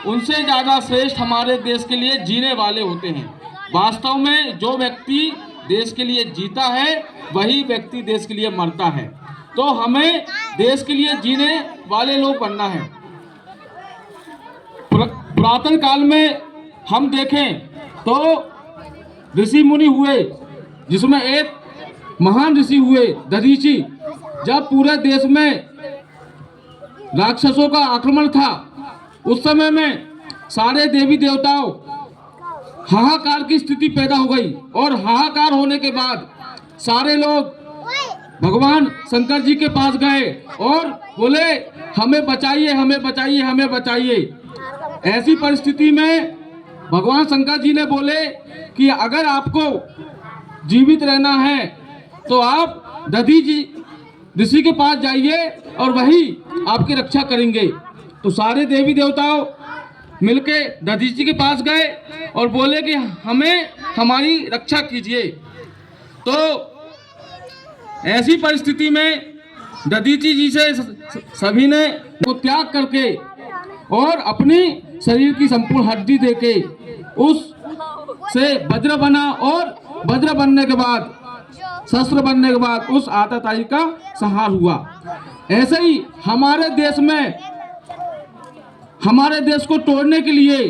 उनसे ज़्यादा श्रेष्ठ हमारे देश के लिए जीने वाले होते हैं। वास्तव में जो व्यक्ति देश के लिए जीता है वही व्यक्ति देश के लिए मरता है। तो हमें देश के लिए जीने वाले लोग बनना है। पुरातन काल में हम देखें तो ऋषि मुनि हुए, जिसमें एक महान ऋषि हुए दधीचि। जब पूरे देश में राक्षसों का आक्रमण था, उस समय में सारे देवी देवताओं हाहाकार की स्थिति पैदा हो गई और हाहाकार होने के बाद सारे लोग भगवान शंकर जी के पास गए और बोले हमें बचाइए, हमें बचाइए, हमें बचाइए। ऐसी परिस्थिति में भगवान शंकर जी ने बोले कि अगर आपको जीवित रहना है तो आप दधीचि ऋषि के पास जाइए और वही आपकी रक्षा करेंगे। तो सारे देवी देवताओं मिलके दधीचि के पास गए और बोले कि हमें हमारी रक्षा कीजिए। तो ऐसी परिस्थिति में दधीचि जी से सभी ने वो त्याग करके और अपनी शरीर की संपूर्ण हड्डी देके उस से वज्र बना और वज्र बनने के बाद, शस्त्र बनने के बाद उस आतताई का संहार हुआ। ऐसे ही हमारे देश में, हमारे देश को तोड़ने के लिए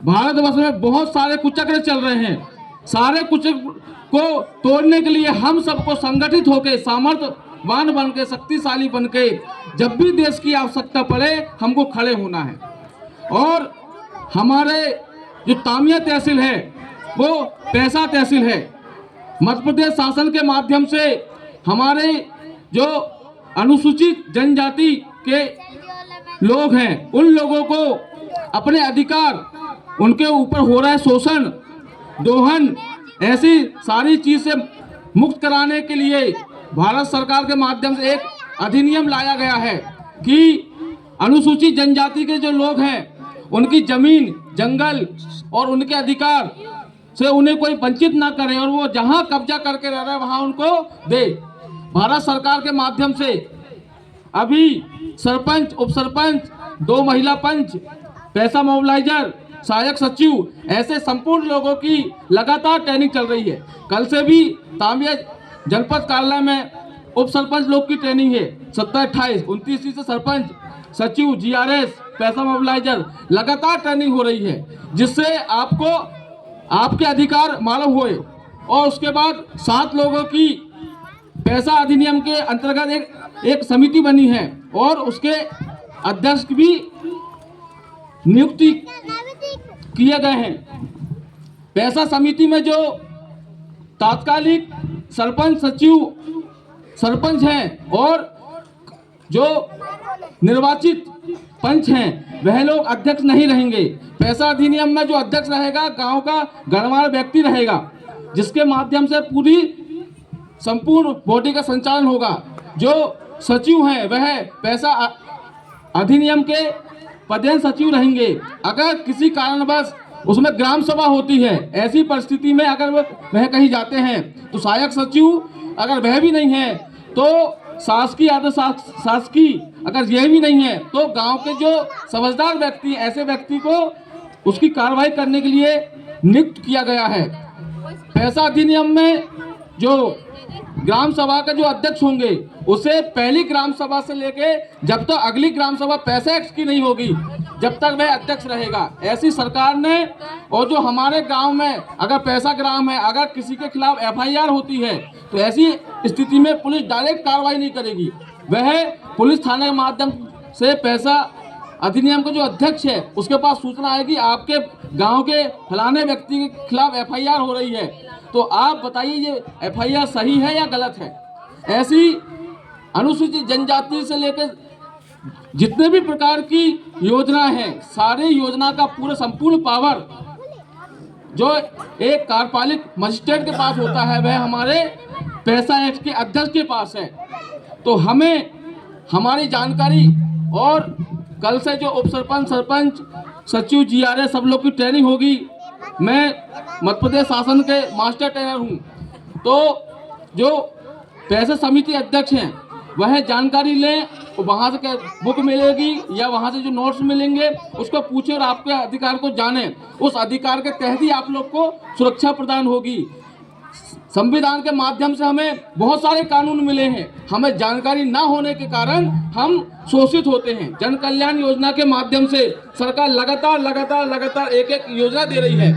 भारतवर्ष में बहुत सारे कुचक्र चल रहे हैं। सारे कुचक्र को तोड़ने के लिए हम सबको संगठित होकर, सामर्थ्यवान बन के, शक्तिशाली बन के जब भी देश की आवश्यकता पड़े हमको खड़े होना है। और हमारे जो तामिया तहसील है वो पैसा तहसील है। मध्य प्रदेश शासन के माध्यम से हमारे जो अनुसूचित जनजाति के लोग हैं, उन लोगों को अपने अधिकार, उनके ऊपर हो रहा है शोषण, दोहन, ऐसी सारी चीज से मुक्त कराने के लिए भारत सरकार के माध्यम से एक अधिनियम लाया गया है कि अनुसूचित जनजाति के जो लोग हैं उनकी जमीन, जंगल और उनके अधिकार से उन्हें कोई वंचित ना करे और वो जहां कब्जा करके रह रहे हैं वहां उनको दे। भारत सरकार के माध्यम से अभी सरपंच, उप सरपंच, 2 महिला पंच, पैसा मोबिलाइजर, सहायक सचिव, ऐसे संपूर्ण लोगों की लगातार ट्रेनिंग चल रही है। कल से भी तामिया जनपद कार्यालय में उप सरपंच लोग की ट्रेनिंग है। 27, 28, 29 से सरपंच, सचिव, जीआरएस, पैसा मोबिलाइजर लगातार ट्रेनिंग हो रही है, जिससे आपको आपके अधिकार मालूम हुए। और उसके बाद 7 लोगों की पैसा अधिनियम के अंतर्गत एक समिति बनी है और उसके अध्यक्ष की भी नियुक्ति किए गए हैं। पैसा समिति में जो तात्कालिक सरपंच, सचिव, सरपंच हैं और जो निर्वाचित पंच हैं वह लोग अध्यक्ष नहीं रहेंगे। पैसा अधिनियम में जो अध्यक्ष रहेगा गांव का गणमान्य व्यक्ति रहेगा, जिसके माध्यम से पूरी संपूर्ण बॉडी का संचालन होगा। जो सचिव हैं वह पैसा अधिनियम के प्रधान सचिव रहेंगे। अगर किसी कारणवश उसमें ग्राम सभा होती है, ऐसी परिस्थिति में अगर वह कहीं जाते हैं तो सहायक सचिव, अगर वह भी नहीं है तो शासकीय, अर्ध शासकीय, अगर यह भी नहीं है तो गांव के जो समझदार व्यक्ति, ऐसे व्यक्ति को उसकी कार्रवाई करने के लिए नियुक्त किया गया है। पैसा अधिनियम में जो ग्राम सभा का जो अध्यक्ष होंगे उसे पहली ग्राम सभा से लेके जब तक अगली ग्राम सभा पैसा एक्ट की नहीं होगी जब तक वह अध्यक्ष रहेगा। ऐसी सरकार ने, और जो हमारे गांव में अगर पैसा ग्राम है, अगर किसी के खिलाफ एफआईआर होती है तो ऐसी स्थिति में पुलिस डायरेक्ट कार्रवाई नहीं करेगी। वह पुलिस थाने के माध्यम से पैसा अधिनियम का जो अध्यक्ष है उसके पास सूचना आएगी आपके गांव के फलाने व्यक्ति के खिलाफ एफआईआर हो रही है, तो आप बताइए ये एफआईआर सही है या गलत है। ऐसी अनुसूचित जनजाति से लेकर जितने भी प्रकार की योजना है, सारी योजना का पूरा संपूर्ण पावर जो एक कार्यपालिक मजिस्ट्रेट के पास होता है वह हमारे पैसा एक्ट के अध्यक्ष के पास है। तो हमें हमारी जानकारी और कल से जो उप सरपंच, सरपंच, सचिव, जीआरएस सब लोग की ट्रेनिंग होगी। मैं मध्य प्रदेश शासन के मास्टर ट्रेनर हूँ। तो जो पैसा समिति अध्यक्ष हैं वह जानकारी लें वहाँ से बुक मिलेगी या वहाँ से जो नोट्स मिलेंगे उसको पूछें और आपके अधिकार को जानें। उस अधिकार के तहत ही आप लोग को सुरक्षा प्रदान होगी। संविधान के माध्यम से हमें बहुत सारे कानून मिले हैं, हमें जानकारी ना होने के कारण हम शोषित होते हैं। जन कल्याण योजना के माध्यम से सरकार लगातार एक एक योजना दे रही है,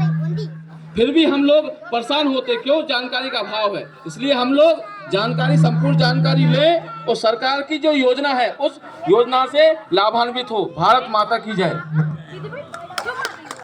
फिर भी हम लोग परेशान होते क्यों? जानकारी का अभाव है। इसलिए हम लोग जानकारी, संपूर्ण जानकारी लें और सरकार की जो योजना है उस योजना से लाभान्वित हो। भारत माता की जय।